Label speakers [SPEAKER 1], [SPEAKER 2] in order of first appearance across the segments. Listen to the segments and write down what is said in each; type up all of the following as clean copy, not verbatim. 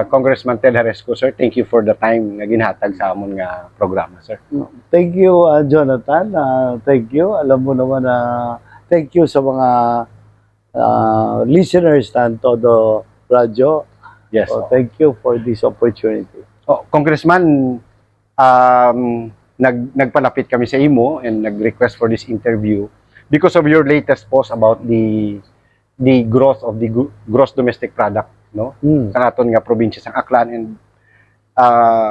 [SPEAKER 1] Congressman Tel Haresco, sir, thank you for the time nga ginhatag sa amon nga programa, sir.
[SPEAKER 2] Thank you, Jonathan. Thank you. Alam mo naman na thank you sa mga listeners ng Todo Radio.
[SPEAKER 1] Yes.
[SPEAKER 2] Thank you for this opportunity.
[SPEAKER 1] Congressman, nagpalapit kami sa imo and nag-request for this interview because of your latest post about the growth of the gross domestic product, no? Sa aton nga probinsya sang Aklan, and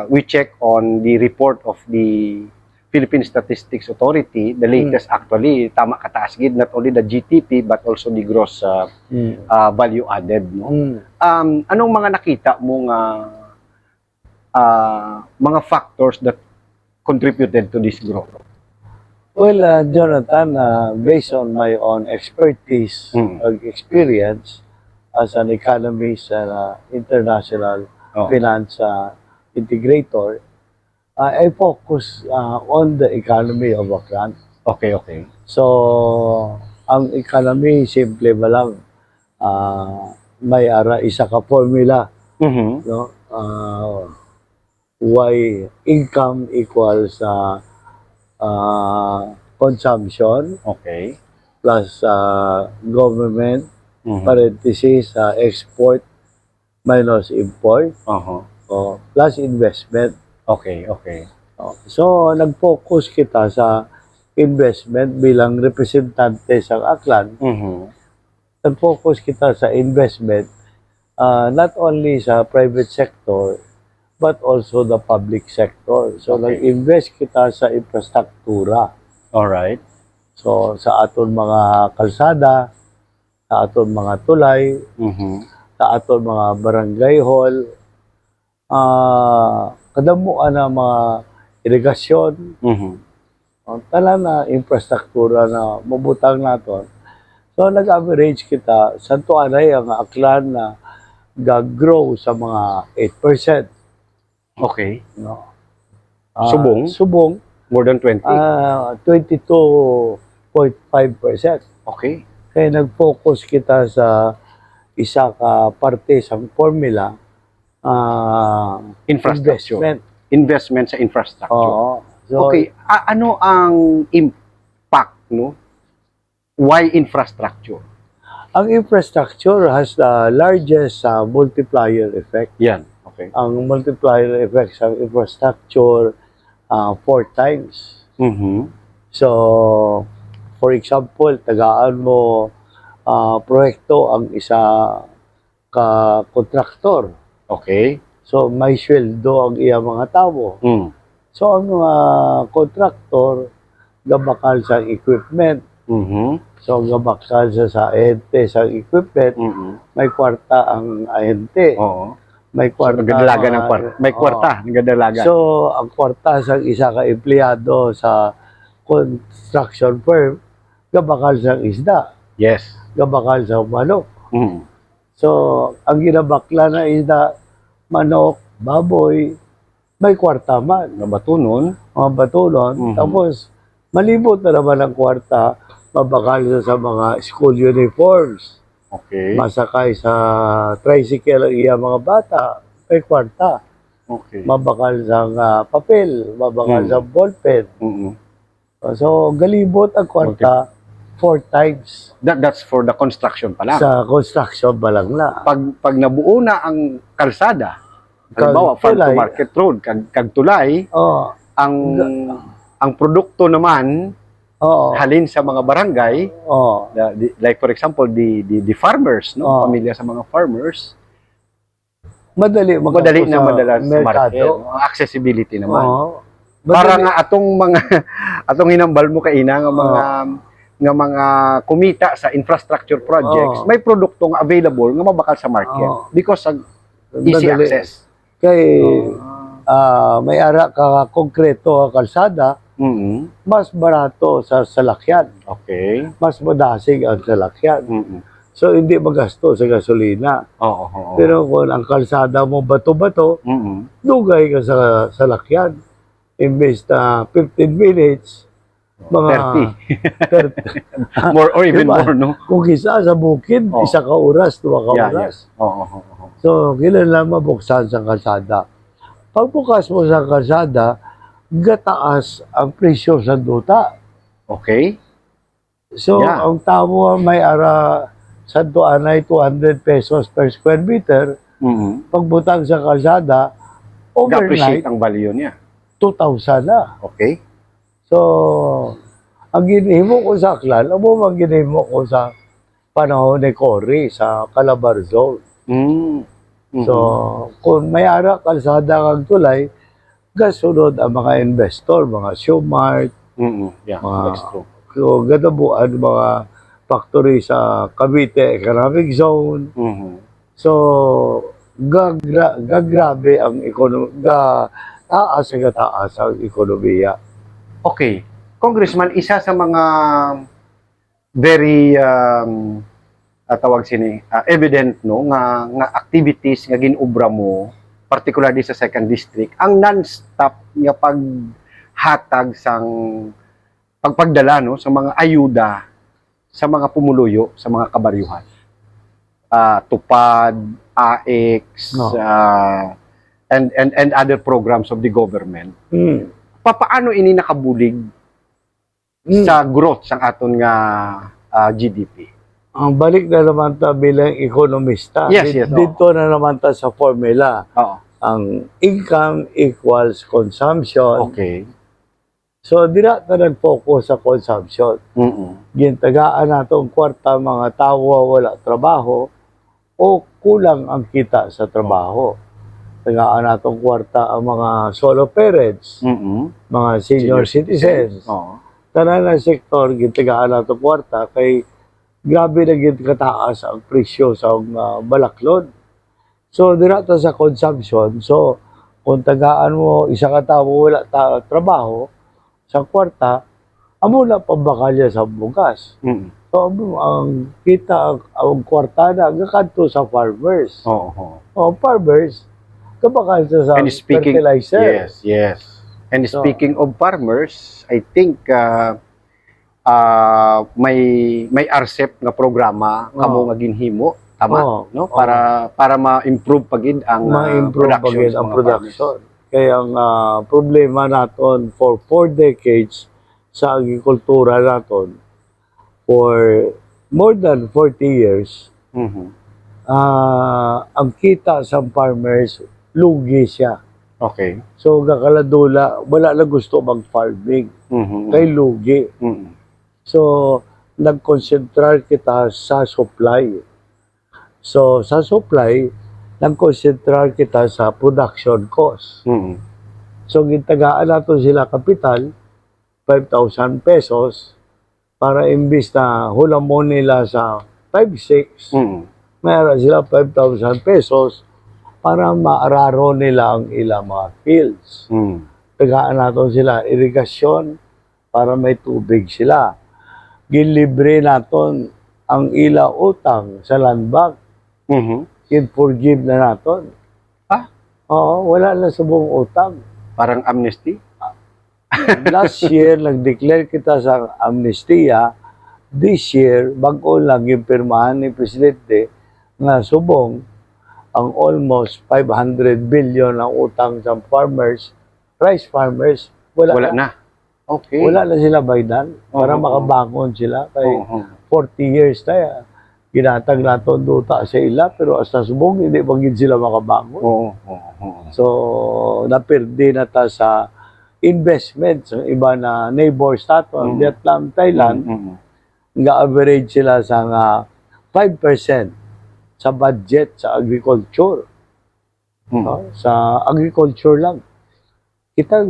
[SPEAKER 1] we check on the report of the Philippine Statistics Authority, the latest actually, tama kataas gid, not only the GTP but also the gross value added, no? Anong mga nakita mo nga mga factors that contributed to this growth?
[SPEAKER 2] Well, Jonathan, based on my own expertise and experience as an economist and international finance integrator, I focus on the economy of Aklan.
[SPEAKER 1] Okay.
[SPEAKER 2] So, ang economy, simple ba lang, may isa ka formula, no? Y income equals consumption plus government parenthesis export minus import plus investment.
[SPEAKER 1] Okay.
[SPEAKER 2] So nag-focus kita sa investment bilang representante sa Aklan. Nag-focus kita sa investment not only sa private sector but also the public sector. So, nag-invest kita sa infrastruktura.
[SPEAKER 1] Alright.
[SPEAKER 2] So, sa aton mga kalsada, sa aton mga tulay, sa aton mga barangay hall, kadamuan na mga irigasyon, tala na infrastruktura na mabutang naton. So, nag-average kita, sa tuanay ang Aklan na gag-grow sa mga 8%.
[SPEAKER 1] Okay.
[SPEAKER 2] No.
[SPEAKER 1] Subong? More than 20?
[SPEAKER 2] 22.5%.
[SPEAKER 1] Okay.
[SPEAKER 2] Kaya nag-focus kita sa isa ka parte sa formula,
[SPEAKER 1] infrastructure. Investment sa infrastructure.
[SPEAKER 2] So,
[SPEAKER 1] okay. Ano ang impact, no? Why infrastructure?
[SPEAKER 2] Ang infrastructure has the largest multiplier effect.
[SPEAKER 1] Yan. Okay.
[SPEAKER 2] Ang multiplier effect sa infrastructure 4 times. So, for example, tagaan mo proyekto ang isa ka kontraktor.
[SPEAKER 1] Okay.
[SPEAKER 2] So, may sweldo ang iya mga tao. So, ang mga kontraktor gabakal sa equipment. So, gabakal sa ahente sa equipment. May kwarta ang ahente. May kwarta.
[SPEAKER 1] May kwarta, nagadalagan.
[SPEAKER 2] So, ang kwarta sa isa ka empleyado sa construction firm, gabakal sa isda.
[SPEAKER 1] Yes.
[SPEAKER 2] Gabakal sa manok. So, ang ginabakla na isda, manok, baboy, may kwarta man.
[SPEAKER 1] Mga batunon.
[SPEAKER 2] Tapos, malibot na naman ang kwarta, mabakal sa mga school uniforms.
[SPEAKER 1] Okay.
[SPEAKER 2] Masakay sa tricycle ang iya mga bata, may kwarta.
[SPEAKER 1] Okay.
[SPEAKER 2] Mabakal sa papel, mabakal sa ballpen. So, galibot ang kwarta 4 times.
[SPEAKER 1] That's for the construction pa lang.
[SPEAKER 2] Sa construction pa lang na.
[SPEAKER 1] Pag nabuo na ang kalsada, halimbawa, farm to market road, kag tulay, ang produkto naman, halin sa mga barangay, like for example, the farmers, no? Pamilya sa mga farmers, madali na sa market. Accessibility naman. Para nga atong hinambal mo kaina nga mga kumita sa infrastructure projects, may produktong available nga mabakal sa market because of easy access.
[SPEAKER 2] Kay may ara ka konkreto kalsada, mas barato sa salakyan.
[SPEAKER 1] Okay.
[SPEAKER 2] Mas madasig ang salakyan. So, hindi magasto sa gasolina. Pero kung ang kalsada mo bato-bato, dugay ka sa salakyan. Imbes na 15 minutes, Mga 30.
[SPEAKER 1] More or even
[SPEAKER 2] Diba?
[SPEAKER 1] more, no?
[SPEAKER 2] Kung isa sa bukid,
[SPEAKER 1] Oh.
[SPEAKER 2] 1 oras, 2
[SPEAKER 1] Yeah,
[SPEAKER 2] oras.
[SPEAKER 1] yeah. Oo.
[SPEAKER 2] So, kailangan mabuksan sa kalsada. Pagbukas mo sa kalsada, gataas ang presyo sa duta.
[SPEAKER 1] Okay.
[SPEAKER 2] So,
[SPEAKER 1] Yeah.
[SPEAKER 2] ang tao may ara sa duan ay 200 pesos per square meter. Pagbutang sa kalsada,
[SPEAKER 1] Ga-appreciate
[SPEAKER 2] overnight,
[SPEAKER 1] ang value niya.
[SPEAKER 2] 2,000 na.
[SPEAKER 1] Okay.
[SPEAKER 2] So, ang ginihimo ko sa Aklan, amo ang ginihimo ko sa panahon ni Cory sa Calabarzon. So, kung may ara kalsada kang tulay, gasunod ang mga investor, mga Showmart,
[SPEAKER 1] Yeah,
[SPEAKER 2] mga
[SPEAKER 1] that's true.
[SPEAKER 2] so, gadabuan mga factory sa Cavite Economic Zone. So, gagrabe ang taas ang ekonomiya.
[SPEAKER 1] Okay. Congressman, isa sa mga very tawag sini evident no nga activities nga ginubra mo particularly sa second district ang non-stop nga paghatag sang pagpagdala no sa mga ayuda sa mga pumuluyo sa mga kabaryuhan. Tupad, AX,
[SPEAKER 2] No.
[SPEAKER 1] and other programs of the government. Papaano ini nakabulig sa growth sang aton nga GDP?
[SPEAKER 2] Ang balik na naman ta bilang ekonomista.
[SPEAKER 1] Yes, yes,
[SPEAKER 2] Dito na naman ta sa formula.
[SPEAKER 1] Oo.
[SPEAKER 2] Ang income equals consumption.
[SPEAKER 1] Okay.
[SPEAKER 2] So, dira ta nag-focus sa consumption. Gintagaan natong kwarta mga tao wala trabaho o kulang ang kita sa trabaho. Tagaan natong kwarta ang mga solo parents, mga senior citizens. Tanan na sektor gintagaan natong kwarta kay grabe na gid kataas ang presyo sa balaklon. So dira ta sa consumption. So kung tagaan mo isa ka tawo wala trabaho sa kwarta, amo na pambakalya sa bugas. So ang kita ang kwarta na gakadto sa farmers. Farmers kabakal sa fertilizer.
[SPEAKER 1] Yes. And speaking of farmers, I think may RCEP nga programa kamo nga ginhimo tama no para ma-improve pagid ang
[SPEAKER 2] production. Kaya ang problema naton for 4 decades sa agrikultura naton for more than 40 years ang kita sa farmers lugi siya.
[SPEAKER 1] Okay.
[SPEAKER 2] So gakaladula wala na gusto mag-farming kay lugi. So, nag-concentrate kita sa supply. So, sa supply, nag-concentrate kita sa production cost. So, gintagaan nato sila kapital, 5,000 pesos, para imbis na hulamon nila sa 5,600, mayroon sila 5,000 pesos para maararo nila ang ilang mga fields. Tagaan nato sila irigasyon para may tubig sila. Ginlibre naton ang ila utang sa land bank. Forgive na naton. Oo, wala na sa buong utang.
[SPEAKER 1] Parang amnesty?
[SPEAKER 2] Last year, nag-declare kita sa amnestiya. This year, bago lang yung pirmahan ni Presidente na subong ang almost 500 billion ang utang sa farmers, rice farmers, wala
[SPEAKER 1] na. Okay.
[SPEAKER 2] Wala na sila baydan para makabangon sila. Kay 40 years na ginatag naton duta sa ila pero hasta subong hindi bagid sila makabangon. So napirdi na ta sa investment sa iba na neighbors naton, Vietnam, Thailand. Nga average sila sa 5% sa budget sa agriculture. Sa agriculture lang. Kita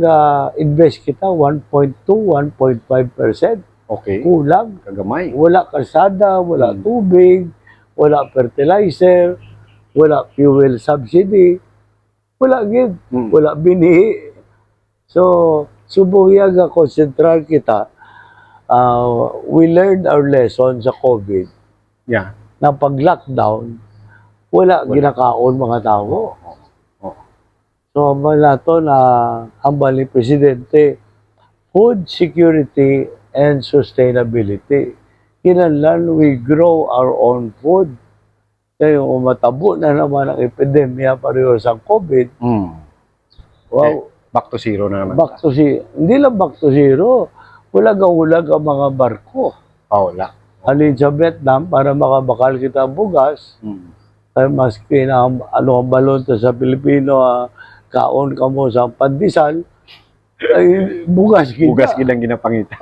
[SPEAKER 2] invest kita 1.2, 1.5%.
[SPEAKER 1] Okay.
[SPEAKER 2] Kulang.
[SPEAKER 1] Kagamay.
[SPEAKER 2] Wala kalsada, wala tubig, wala fertilizer, wala fuel subsidy, wala gid, wala binihi. So, subuhiyag concentrate kita. We learned our lesson sa COVID.
[SPEAKER 1] Yeah.
[SPEAKER 2] Na pag-lockdown, wala ginakaon mga tao. So, nato na hambal ni Presidente food security and sustainability. Kinahanglan we grow our own food. Kaya kung matabo na naman ang epidemya pareho sa COVID, wow,
[SPEAKER 1] Back to zero na naman.
[SPEAKER 2] Hindi lang back to zero. Hulag ang mga barko.
[SPEAKER 1] Wala.
[SPEAKER 2] Halin sa Vietnam para makabakal kita bugas. Ay maski na ang balon to sa Pilipino, kaon ka mo sa pandesal, ay bugas kita.
[SPEAKER 1] Bugas gilang ginapangita.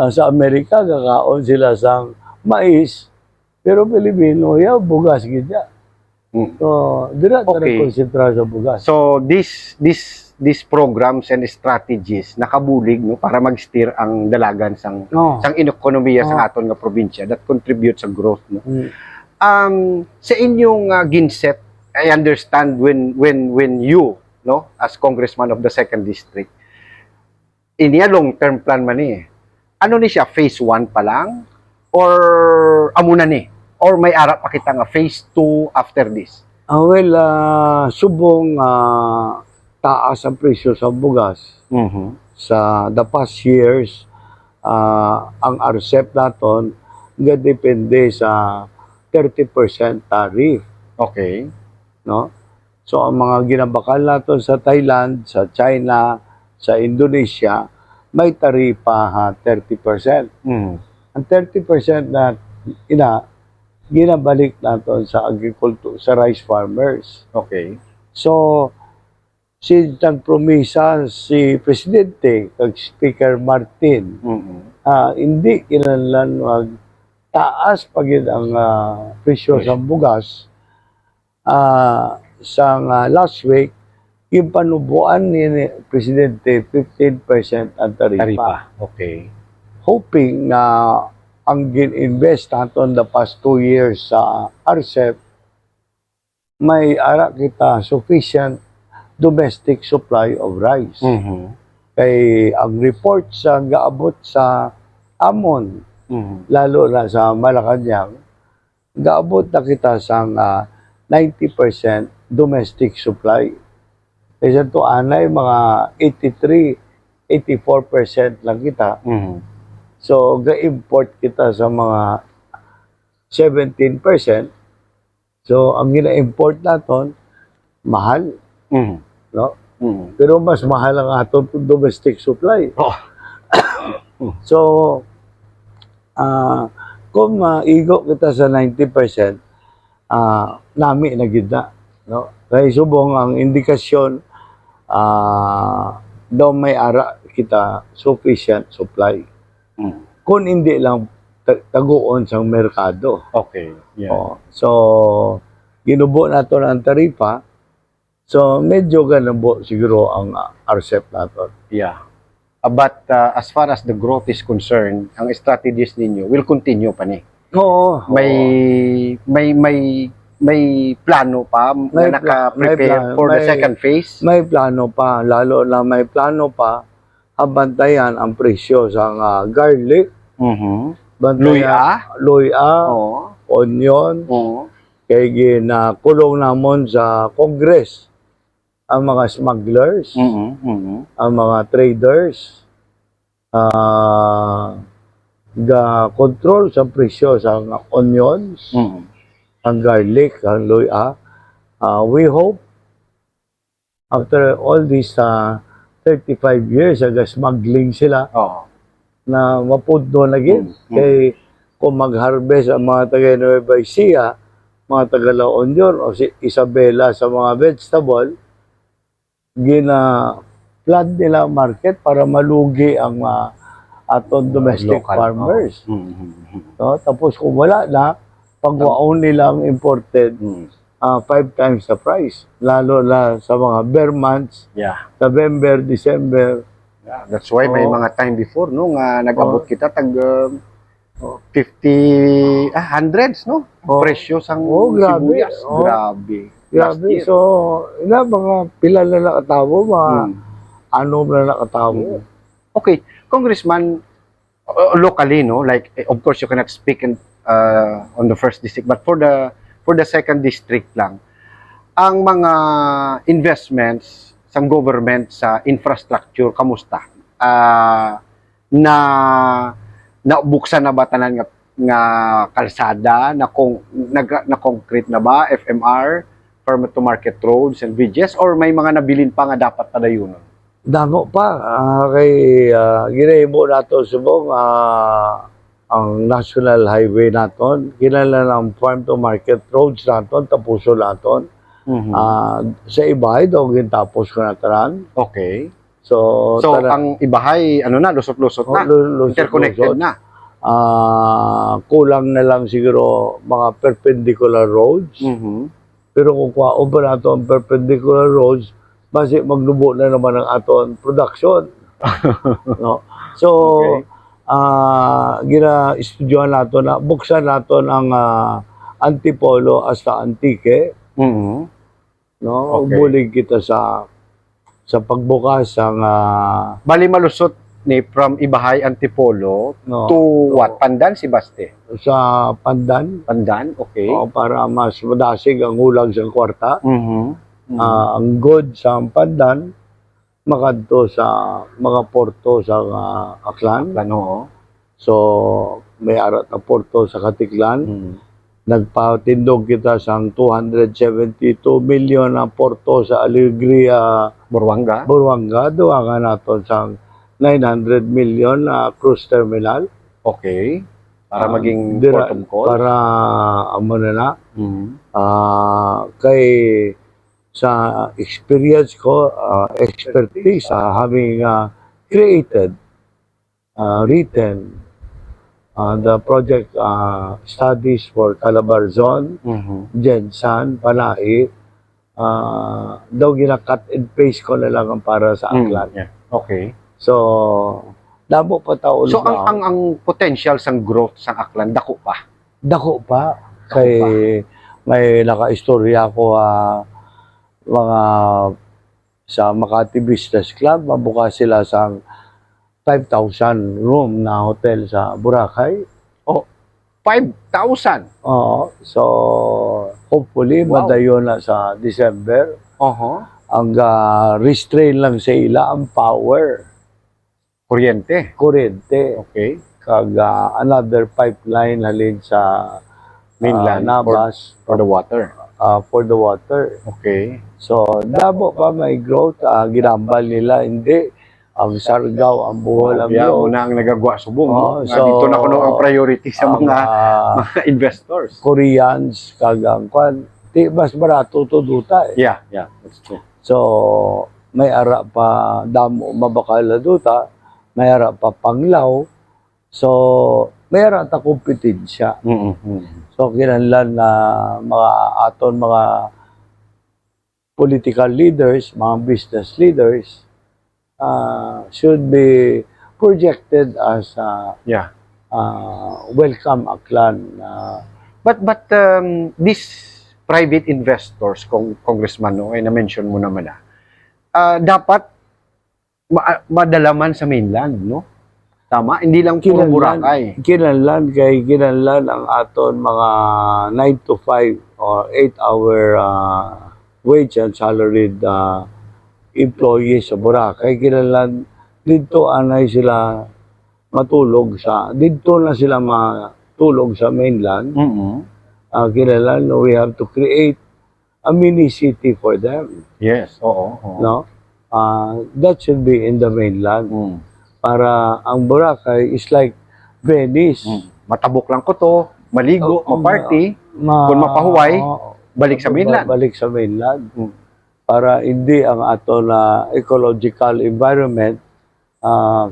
[SPEAKER 2] Sa Amerika, kakaon sila sa mais, pero Pilipino, bugas kita. So, dira
[SPEAKER 1] Okay.
[SPEAKER 2] konsentra sa bugas.
[SPEAKER 1] So these programs and strategies nakabulig no para mag-steer ang dalagan sang ekonomiya sa aton nga probinsya that contribute sa growth no. Sa inyong ginset, I understand when you no as congressman of the 2nd district, iniya long-term plan man ni. Ano ni siya, phase 1 pa lang or amuna ni? Or may ara pa kita nga phase 2 after this?
[SPEAKER 2] Subong taas ang presyo sa bugas. Sa the past years, ang RCEP naton nga depende sa 30% tariff.
[SPEAKER 1] Okay.
[SPEAKER 2] No? So, ang mga ginabakal naton sa Thailand, sa China, sa Indonesia, may taripa 30%. Ang 30% na ginabalik naton sa agriculture, sa rice farmers.
[SPEAKER 1] Okay.
[SPEAKER 2] So, nagpromisa si Presidente kag Speaker Martin, hindi kinahanglan taas pagid ang presyo sa bugas. Sa last week, yung panubuan ni Presidente 15% ang taripa.
[SPEAKER 1] Okay.
[SPEAKER 2] Hoping na ang gin-invest naton the past 2 years sa RCEP, may ara kita sufficient domestic supply of rice. Kay ang report sa gaabot sa Amon, lalo na sa Malacanang, gaabot na kita sa 90% domestic supply. Kaysa to anay, mga 84% lang kita. So, ga-import kita sa mga 17%. So, ang gina-import naton, mahal. No? Pero mas mahal ang aton domestic supply. So, kung maigo kita sa 90%, nami na gid na. No? Kaya subong ang indikasyon, daw may ara kita sufficient supply. Kung hindi lang taguon sa merkado.
[SPEAKER 1] Okay. Yeah.
[SPEAKER 2] So, ginubo nato ang taripa. So, medyo ganabo siguro ang RCEP nato.
[SPEAKER 1] Yeah. But as far as the growth is concerned, ang strategies ninyo will continue pa ni.
[SPEAKER 2] Oo.
[SPEAKER 1] May plano pa na naka-prepare for the second phase?
[SPEAKER 2] May plano pa. Lalo na may plano pa bantayan ang presyo sa garlic, luya, onion, kaya ginakulong namon sa Congress ang mga smugglers, ang mga traders, ga-control sa presyo sa onions, ang garlic, ang luya. We hope after all these 35 years, smuggling sila na mapudno na gid. Kay kung mag-harvest ang mga taga Nueva Ecija, mga taga La Union o si Isabela sa mga vegetable, gina-flood nila ang market para malugi ang aton domestic farmers. No? Tapos kung wala na, pagwaon nila ang imported, 5 times the price. Lalo na sa mga bare months, November, December.
[SPEAKER 1] That's why may mga time before, no, nga nag-abot kita tag 50, hundreds, no? Presyo sang sibuyas.
[SPEAKER 2] Grabe. So, mga pila na nakatawo, mga anom na nakatawo.
[SPEAKER 1] Okay. Congressman, locally, no, like, of course, you cannot speak on the 1st district, but for the 2nd district lang, ang mga investments sa government sa infrastructure, kamusta? na buksan na ba tanan nga kalsada na concrete na ba FMR, farm to market roads and bridges, or may mga nabilin pa nga dapat padayunon?
[SPEAKER 2] Damo pa kay ginahimo nato subong ang national highway naton, kinala ng farm to market roads naton, tapuso naton. Sa ibahay daw gintapos ko na tanan.
[SPEAKER 1] Okay.
[SPEAKER 2] So
[SPEAKER 1] ang ibahay ano na lusot-lusot na, interconnected na.
[SPEAKER 2] Kulang na lang siguro mga perpendicular roads. Pero kung kuwao ba nato ang perpendicular roads, basi magnubo na naman ang aton production. No? So, gina-estudyohan nato na buksan nato ang Antipolo hasta Antique. No?
[SPEAKER 1] Okay.
[SPEAKER 2] Bulig kita sa pagbukas ang
[SPEAKER 1] bali malusot ni from Ibahay Antipolo to what? Pandan, Sibaste?
[SPEAKER 2] Sa Pandan.
[SPEAKER 1] Pandan, okay.
[SPEAKER 2] Para mas madasig ang ulang sa kwarta. Ang good sa Pandan, makadto sa mga porto sa Aklan. So, may arat na porto sa Katiklan. Nagpatindog kita sa 272 million na porto sa Alegria,
[SPEAKER 1] Buruanga.
[SPEAKER 2] Duwangan nato sa 900 million na cruise terminal.
[SPEAKER 1] Okay. Para maging port of call.
[SPEAKER 2] Para amo na kay sa experience ko, expertise, having created, written the project studies for Calabarzon, Jensan, Panay, daw gina-cut and paste ko na lang ang para sa Aklan.
[SPEAKER 1] Okay.
[SPEAKER 2] So, damo pa taon.
[SPEAKER 1] So, ang potential sang growth sang Aklan, dako pa?
[SPEAKER 2] Dako pa. Kay may naka-istorya ko mga sa Makati Business Club, mabuka sila sa 5,000 room na hotel sa Boracay.
[SPEAKER 1] 5,000?
[SPEAKER 2] Oo. So, hopefully, madayon na sa December. Ang restrain lang sa ila ang power.
[SPEAKER 1] Kuryente.
[SPEAKER 2] Okay. Kag another pipeline halin sa
[SPEAKER 1] mainland
[SPEAKER 2] Nabas
[SPEAKER 1] for the water.
[SPEAKER 2] For the water.
[SPEAKER 1] Okay.
[SPEAKER 2] So, dabo pa may growth. Ginambal nila, hindi. Ang Sargao, ang Bohol, ang growth.
[SPEAKER 1] Una ang nagagawa subong.
[SPEAKER 2] So,
[SPEAKER 1] dito na kuno ang priority sa mga investors.
[SPEAKER 2] Koreans, kagang kwan. Mas barato to duta.
[SPEAKER 1] Yeah, that's true.
[SPEAKER 2] So, may ara pa damo mabakala duta. May ara pa Panglaw. So, may ara ta kompetensya. So, kinahanglan na mga political leaders, mga business leaders, should be projected as welcome Aklan.
[SPEAKER 1] But these private investors, Congressman, ay na-mention mo naman dapat madalaman sa mainland, no? Tama? Hindi lang puro Boracay.
[SPEAKER 2] Kinahanglan ang aton mga 9 to 5 or 8-hour wage and salaried employees sa Boracay. Kinahanglan dito anay sila matulog dito na sila matulog sa mainland. Kinahanglan we have to create a mini city for them.
[SPEAKER 1] Yes, oo.
[SPEAKER 2] No? That should be in the mainland. Para ang Boracay is like Venice.
[SPEAKER 1] Matabok lang ko to, maligo, maparty, kung mapahuway, balik sa mainland.
[SPEAKER 2] Balik sa mainland. Para hindi ang ato na ecological environment,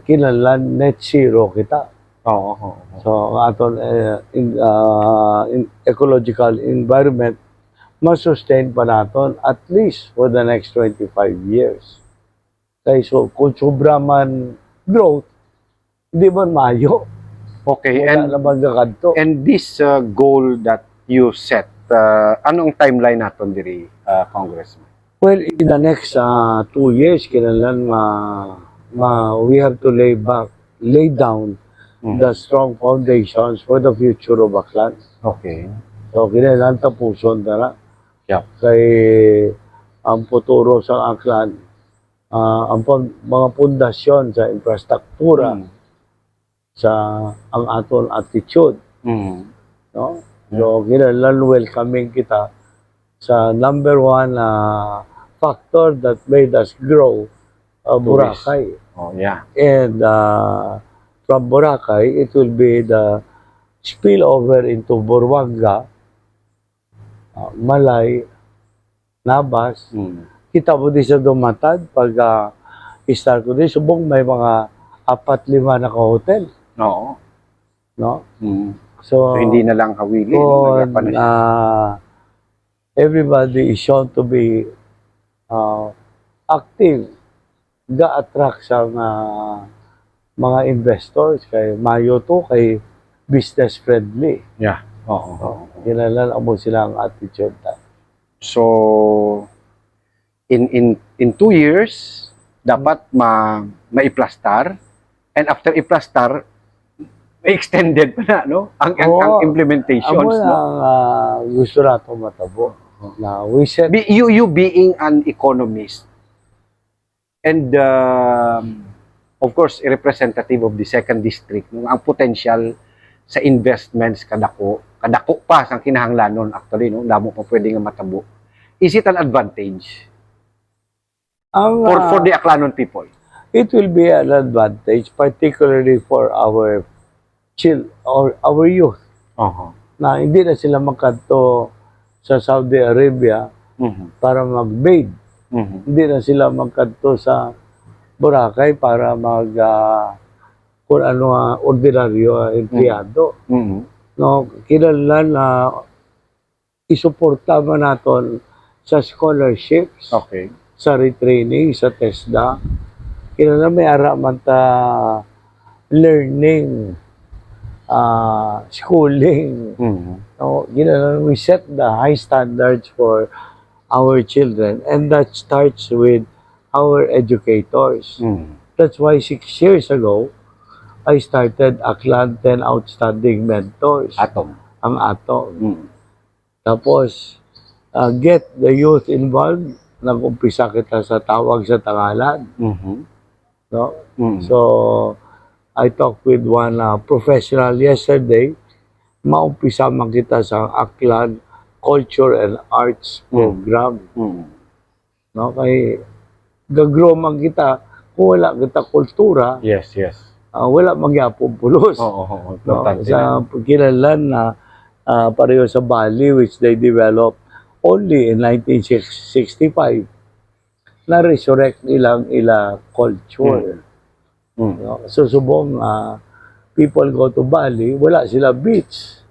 [SPEAKER 2] kinahanglan net zero kita. So, ang aton ecological environment, ma-sustain pa naton at least for the next 25 years. Okay, so kung sobra man growth, hindi man mayo.
[SPEAKER 1] Okay,
[SPEAKER 2] and
[SPEAKER 1] this goal that you set, anong timeline naton diri, Congressman?
[SPEAKER 2] Well, in the next 2 years, kinahanglan we have to lay down the strong foundations for the future of Aklan.
[SPEAKER 1] Okay.
[SPEAKER 2] So, kinahanglan tapuson na.
[SPEAKER 1] Yeah.
[SPEAKER 2] Kay ang futuro sa Aklan mga pundasyon sa infrastruktura, sa ang aton attitude. No? So, kailangan welcoming kita sa number one factor that made us grow, Boracay.
[SPEAKER 1] Oh, yeah.
[SPEAKER 2] And from Boracay, it will be the spillover into Buruanga, Malay, Nabas. Kita mo din sa Dumatad, pag start ko din, subong may mga 4-5 na ka-hotel.
[SPEAKER 1] Oo.
[SPEAKER 2] No?
[SPEAKER 1] So, hindi na lang Hawili.
[SPEAKER 2] Kung everybody is shown to be active, ga-attract sa mga investors, kay Mayo to, kay business friendly.
[SPEAKER 1] Yeah. Oo.
[SPEAKER 2] Kailangan mo silang attitude.
[SPEAKER 1] So, in 2 years, dapat maiplastar, and after iplastar, may extended pa na, no? Ang implementations,
[SPEAKER 2] no? Ang gusto nato matabo. Na we said,
[SPEAKER 1] you being an economist, and of course, a representative of the 2nd District, no? Ang potential sa investments kadako pa sa kinahanglanon actually, no? Damo pa pwede nga matabo. Is it an advantage for the Aklanon people?
[SPEAKER 2] It will be an advantage, particularly for our our youth. Na hindi na sila magkanto sa Saudi Arabia para mag-bathe. Hindi na sila magkanto sa Boracay para kung ano ordinaryo empleyado. No, kinahanglan na isuporta man naton sa scholarships, sa retraining, sa TESDA. Kinahanglan may ara man ta learning, schooling. No, kinahanglan we set the high standards for our children, and that starts with our educators. That's why 6 years ago, I started Aklan 10 Outstanding Mentors. Ang Atom. Tapos, get the youth involved. Nag-umpisa kita sa tawag sa Tangalan. No? So, I talked with one professional yesterday. Maumpisa man kita sa Aklan Culture and Arts Program. No? Kaya, gagrow man kita, kung wala kita kultura,
[SPEAKER 1] Yes.
[SPEAKER 2] wala magyapong pulos.
[SPEAKER 1] Oo.
[SPEAKER 2] No? Sa kinahanglan na pareho sa Bali, which they developed only in 1965, na-resurrect nilang culture. No? So, subong people go to Bali, wala sila beach.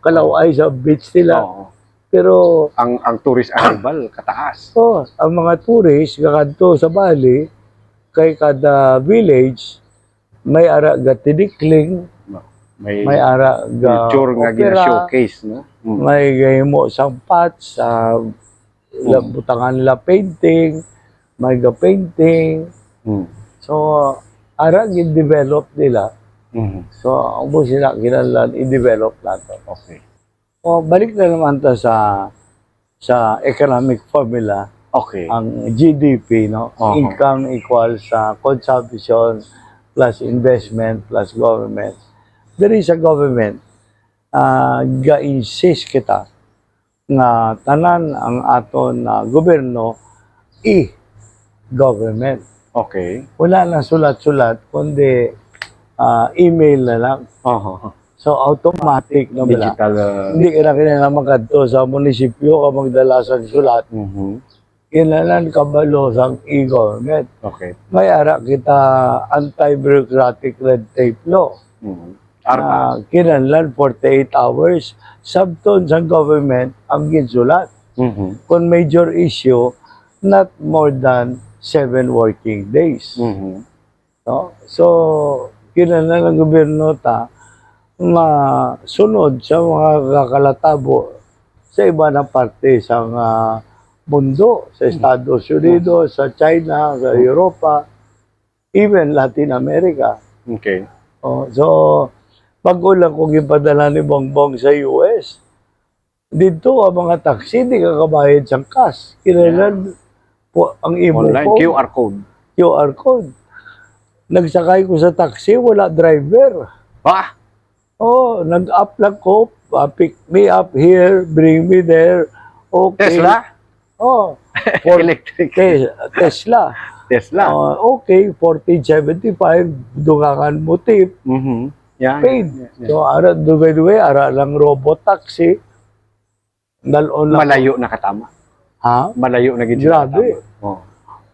[SPEAKER 2] Kalaway sa beach nila. Pero
[SPEAKER 1] ang tourist arrival kataas.
[SPEAKER 2] Ang mga tourist kakanto sa Bali, kay kada village may ara ga tidikling, may ara ga
[SPEAKER 1] culture nga gina-showcase, no?
[SPEAKER 2] may gahimo sampat sa butangan la painting, may ga painting. So ara gin-develop nila. So ang mo sila kinahanglan i-develop nato. Balik na naman ta sa economic formula. Ang GDP, no? Income equals consumption plus investment plus government. There is a government. Ga-insist kita nga tanan ang aton gobyerno government. Wala na sulat-sulat, kundi email na lang. So, automatic na
[SPEAKER 1] Digital.
[SPEAKER 2] Hindi ka na kailangan magkanto sa munisipyo ka magdala sa sulat. Kailangan kabalo sa e-government. May ara kita anti-bureaucratic red tape law. Kailangan 48 hours. Sabton sa government ang ginsulat. Kung major issue, not more than 7 working days. No? So, kailangan ng gobyerno masunod sa mga kakalatabo sa iba na parte sa mundo, sa Estados Unidos, sa China, sa Europa, even Latin America. So, pag-ulang kong ipadala ni Bongbong sa US, dito ang mga taxi, di ka kabayad sa cash. Kailangan ang imo
[SPEAKER 1] Online,
[SPEAKER 2] ko,
[SPEAKER 1] QR code.
[SPEAKER 2] QR code. Nagsakay ko sa taxi, wala driver.
[SPEAKER 1] Ah,
[SPEAKER 2] Oh, nag-up lang ko, pick me up here, bring me there. Okay.
[SPEAKER 1] Tesla?
[SPEAKER 2] Oh,
[SPEAKER 1] Electric.
[SPEAKER 2] Tesla.
[SPEAKER 1] Tesla.
[SPEAKER 2] Okay, 1475, dugangan mo tip,
[SPEAKER 1] Yeah,
[SPEAKER 2] paid.
[SPEAKER 1] yeah.
[SPEAKER 2] So, ara, dugay-dugay, ara lang robot taxi. Dalon lang.
[SPEAKER 1] Malayo na katama.
[SPEAKER 2] Ha?
[SPEAKER 1] Malayo na gid
[SPEAKER 2] Grabe.
[SPEAKER 1] katama. Oh.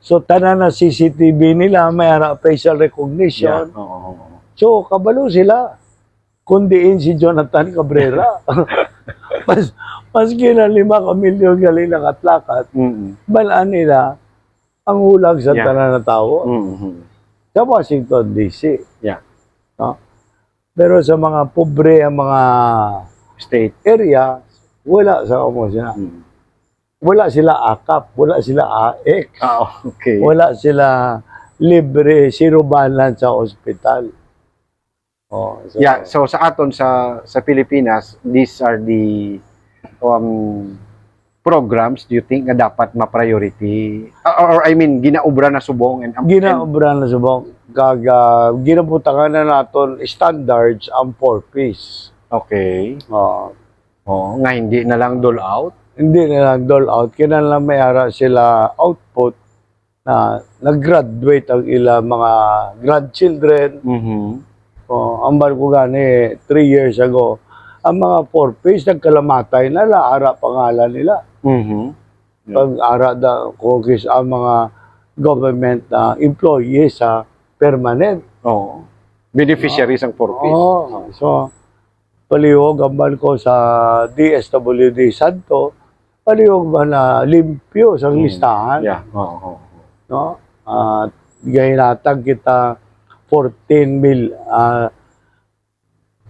[SPEAKER 2] So, tanan na CCTV nila, may ara facial
[SPEAKER 1] Yeah.
[SPEAKER 2] recognition.
[SPEAKER 1] Oo.
[SPEAKER 2] So, kabalo sila. Kundiin si Jonathan Cabrera. mas kina 5 milyon galing nakatlakat. Balaan nila ang hulag sa tanan na tao sa Washington, D.C.
[SPEAKER 1] Yeah.
[SPEAKER 2] No? Pero sa mga pobre, ang mga
[SPEAKER 1] State.
[SPEAKER 2] area, wala sa kamo sila. Wala sila AKAP, wala sila AX,
[SPEAKER 1] Okay.
[SPEAKER 2] wala sila libre, zero balance sa ospital. Oh, so,
[SPEAKER 1] Yeah, so sa aton sa Pilipinas, these are the programs do you think nga dapat ma-priority or I mean ginaubra na subong and
[SPEAKER 2] ginaobra na subong ginabutangan na naton standards ang 4Ps.
[SPEAKER 1] Okay.
[SPEAKER 2] Oh,
[SPEAKER 1] nga hindi na lang dole out.
[SPEAKER 2] hindi na lang dole out, kinahanglan may ara sila output na nag-graduate ang ilang mga grandchildren. Ang barko gani 3 years ago, ang mga 4Ps nagkalamatay na ara pangalan nila. Pag ara da kugis ang mga government na employees sa permanent.
[SPEAKER 1] Beneficiaries ang 4Ps.
[SPEAKER 2] So palihog ang barko sa DSWD Santo, palihog ba na limpyo sa listahan.
[SPEAKER 1] Yeah.
[SPEAKER 2] No? Gahinatag kita 14 mil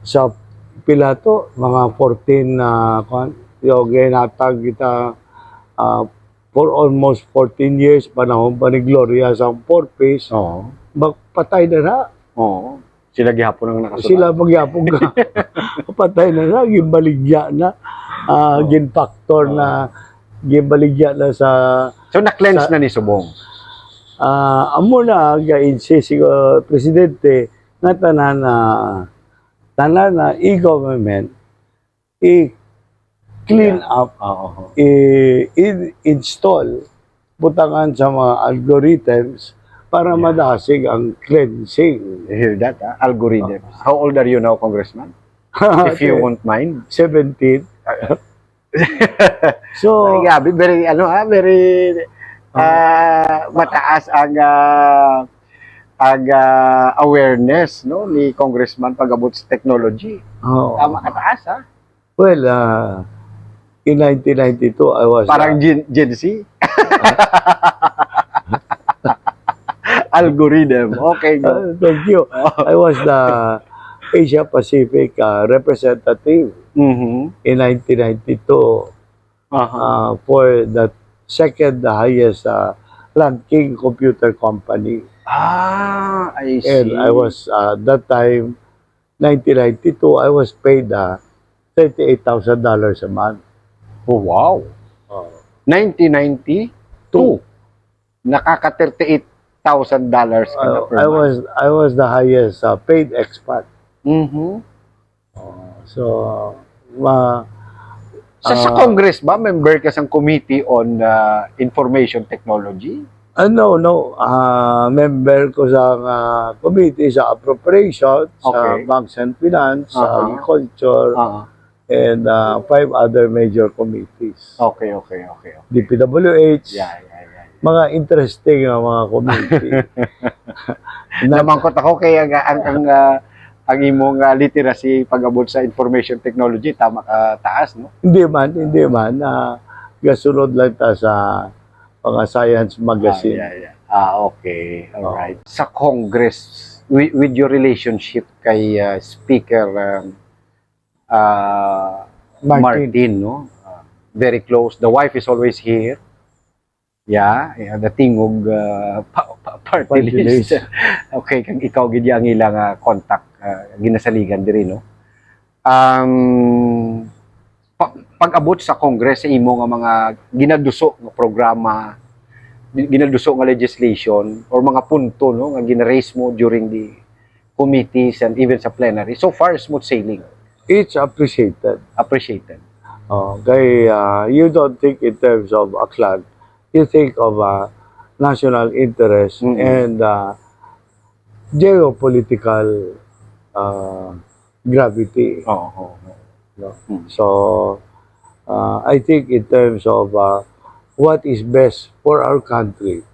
[SPEAKER 2] sa pilato, mga 14 na gahinatag kita for almost 14 years, panahon pa ni Gloria sa 4Ps. Patay na na.
[SPEAKER 1] Sila gihapon ang nakasunod.
[SPEAKER 2] Sila magyapon ka. Patay na na, gimbaligya na. Ginfactor na, gimbaligya na sa...
[SPEAKER 1] So, na-cleanse na ni subong.
[SPEAKER 2] Amo na ga-insist si Presidente na tanan na e-government i-clean up, i-install butangan sa mga algorithms para madasig ang cleansing.
[SPEAKER 1] You hear that? Algorithms. How old are you now, Congressman? If you won't mind.
[SPEAKER 2] 17. So,
[SPEAKER 1] very mataas ang awareness no ni Congressman pag-abot sa technology. Tama kataas ha?
[SPEAKER 2] Well, in 1992 I was
[SPEAKER 1] parang Gen Z. Algorithm. Okay, go.
[SPEAKER 2] Thank you. I was the Asia Pacific representative in 1992 for the second highest ranking computer company.
[SPEAKER 1] I see.
[SPEAKER 2] And I was, that time, 1992, I was paid $38,000 a month.
[SPEAKER 1] Oh, wow. 1992, nakaka-$38,000 ka na per month.
[SPEAKER 2] I was the highest paid expat. So,
[SPEAKER 1] sa Congress ba, member ka sa Committee on Information Technology?
[SPEAKER 2] No. Member ko sa committee sa appropriations, sa banks and finance, sa agriculture, and 5 other major committees.
[SPEAKER 1] Okay.
[SPEAKER 2] DPWH,
[SPEAKER 1] Yeah.
[SPEAKER 2] mga interesting na mga committee.
[SPEAKER 1] Namangkot ako kaya ang imong literacy pag-abot sa information technology tama ka taas, no?
[SPEAKER 2] Hindi man gasunod lang ta sa mga science magazine.
[SPEAKER 1] Okay. All right. Sa Congress, with your relationship kay Speaker Martin, no? Very close. The wife is always here. Yeah, the tingog party list. Okay, kang ikaw gid ang ilang contact ginasaligan diri, no? Pag-abot sa Congress sa imo nga mga ginaduso nga programa ginaduso nga legislation or mga punto no nga ginaraise mo during the committees and even sa plenary, so far smooth sailing,
[SPEAKER 2] It's appreciated.
[SPEAKER 1] appreciated.
[SPEAKER 2] Kaya you don't think in terms of Aklan, you think of national interest
[SPEAKER 1] Mm-mm.
[SPEAKER 2] and geopolitical gravity.
[SPEAKER 1] Oo.
[SPEAKER 2] No?
[SPEAKER 1] Mm.
[SPEAKER 2] So, I think in terms of what is best for our country,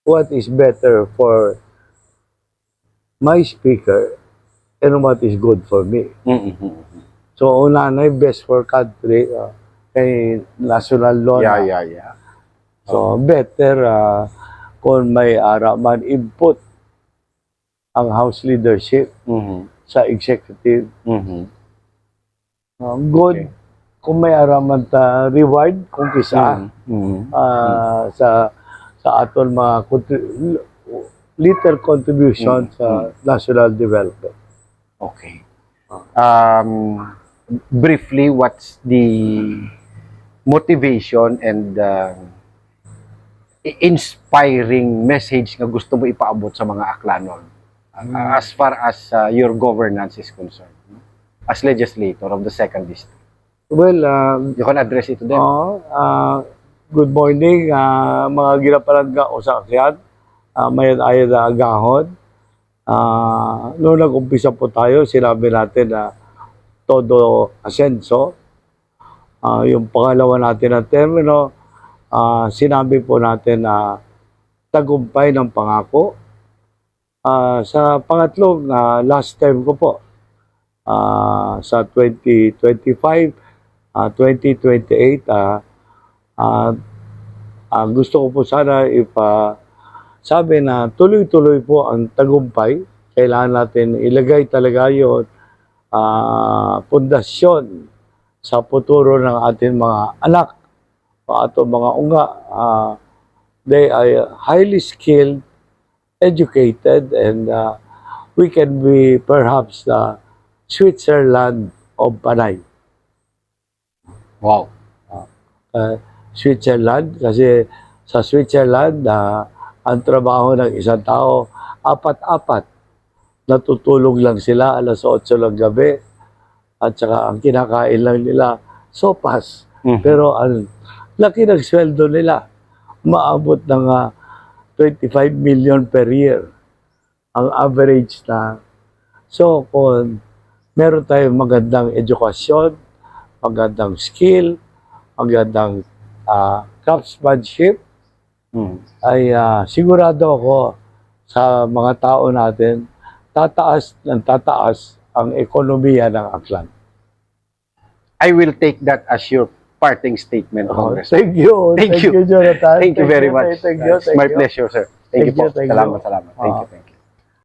[SPEAKER 2] what is better for my speaker, and what is good for me.
[SPEAKER 1] Mm-mm.
[SPEAKER 2] So, una na yung best for country, kay national law na.
[SPEAKER 1] Yeah.
[SPEAKER 2] So, better kung may man input ang House leadership
[SPEAKER 1] Mhm.
[SPEAKER 2] sa executive.
[SPEAKER 1] Mhm.
[SPEAKER 2] Good
[SPEAKER 1] Okay.
[SPEAKER 2] kung may man ta reward kung kisa
[SPEAKER 1] Mhm.
[SPEAKER 2] sa aton mga little contribution sa national development.
[SPEAKER 1] Okay. Briefly, what's the motivation and inspiring message nga gusto mo ipaabot sa mga Aklanon as far as your governance is concerned, as legislator of the second district?
[SPEAKER 2] Well,
[SPEAKER 1] You can address it to them.
[SPEAKER 2] good morning mga ginapalangga o sa akyat. Mayad ayad na agahon. Noong nag-umpisa po tayo, sinabi natin na todo asenso. Yung pangalawa natin na termino, sinabi po natin na tagumpay ng pangako. Sa pangatlong last term ko po, sa 2025, 2028, gusto ko po sana sabi na tuloy-tuloy po ang tagumpay. Kailangan natin ilagay talaga yun pundasyon sa futuro ng ating mga anak o atong mga unga. They are highly skilled, educated, and we can be perhaps the Switzerland of Panay.
[SPEAKER 1] Wow.
[SPEAKER 2] Switzerland, kasi sa Switzerland, ang trabaho ng isang tao, apat-apat. Natutulog lang sila, alas 8 ng gabi. At saka ang kinakain lang nila, sopas.
[SPEAKER 1] Mhm.
[SPEAKER 2] Pero ang laki ng sweldo nila, maabot ng 25 million per year. Ang average na. So, kung meron tayong magandang edukasyon, magandang skill, magandang craftsmanship, ay sigurado ako sa mga tao natin, tataas ang ekonomiya ng Aklan.
[SPEAKER 1] I will take that as your parting statement, Congressman.
[SPEAKER 2] Thank you.
[SPEAKER 1] Thank you.
[SPEAKER 2] Jonathan.
[SPEAKER 1] Thank you very much.
[SPEAKER 2] Thank you.
[SPEAKER 1] It's my pleasure, sir. Thank you po.
[SPEAKER 2] Thank you.
[SPEAKER 1] Salamat. Thank you.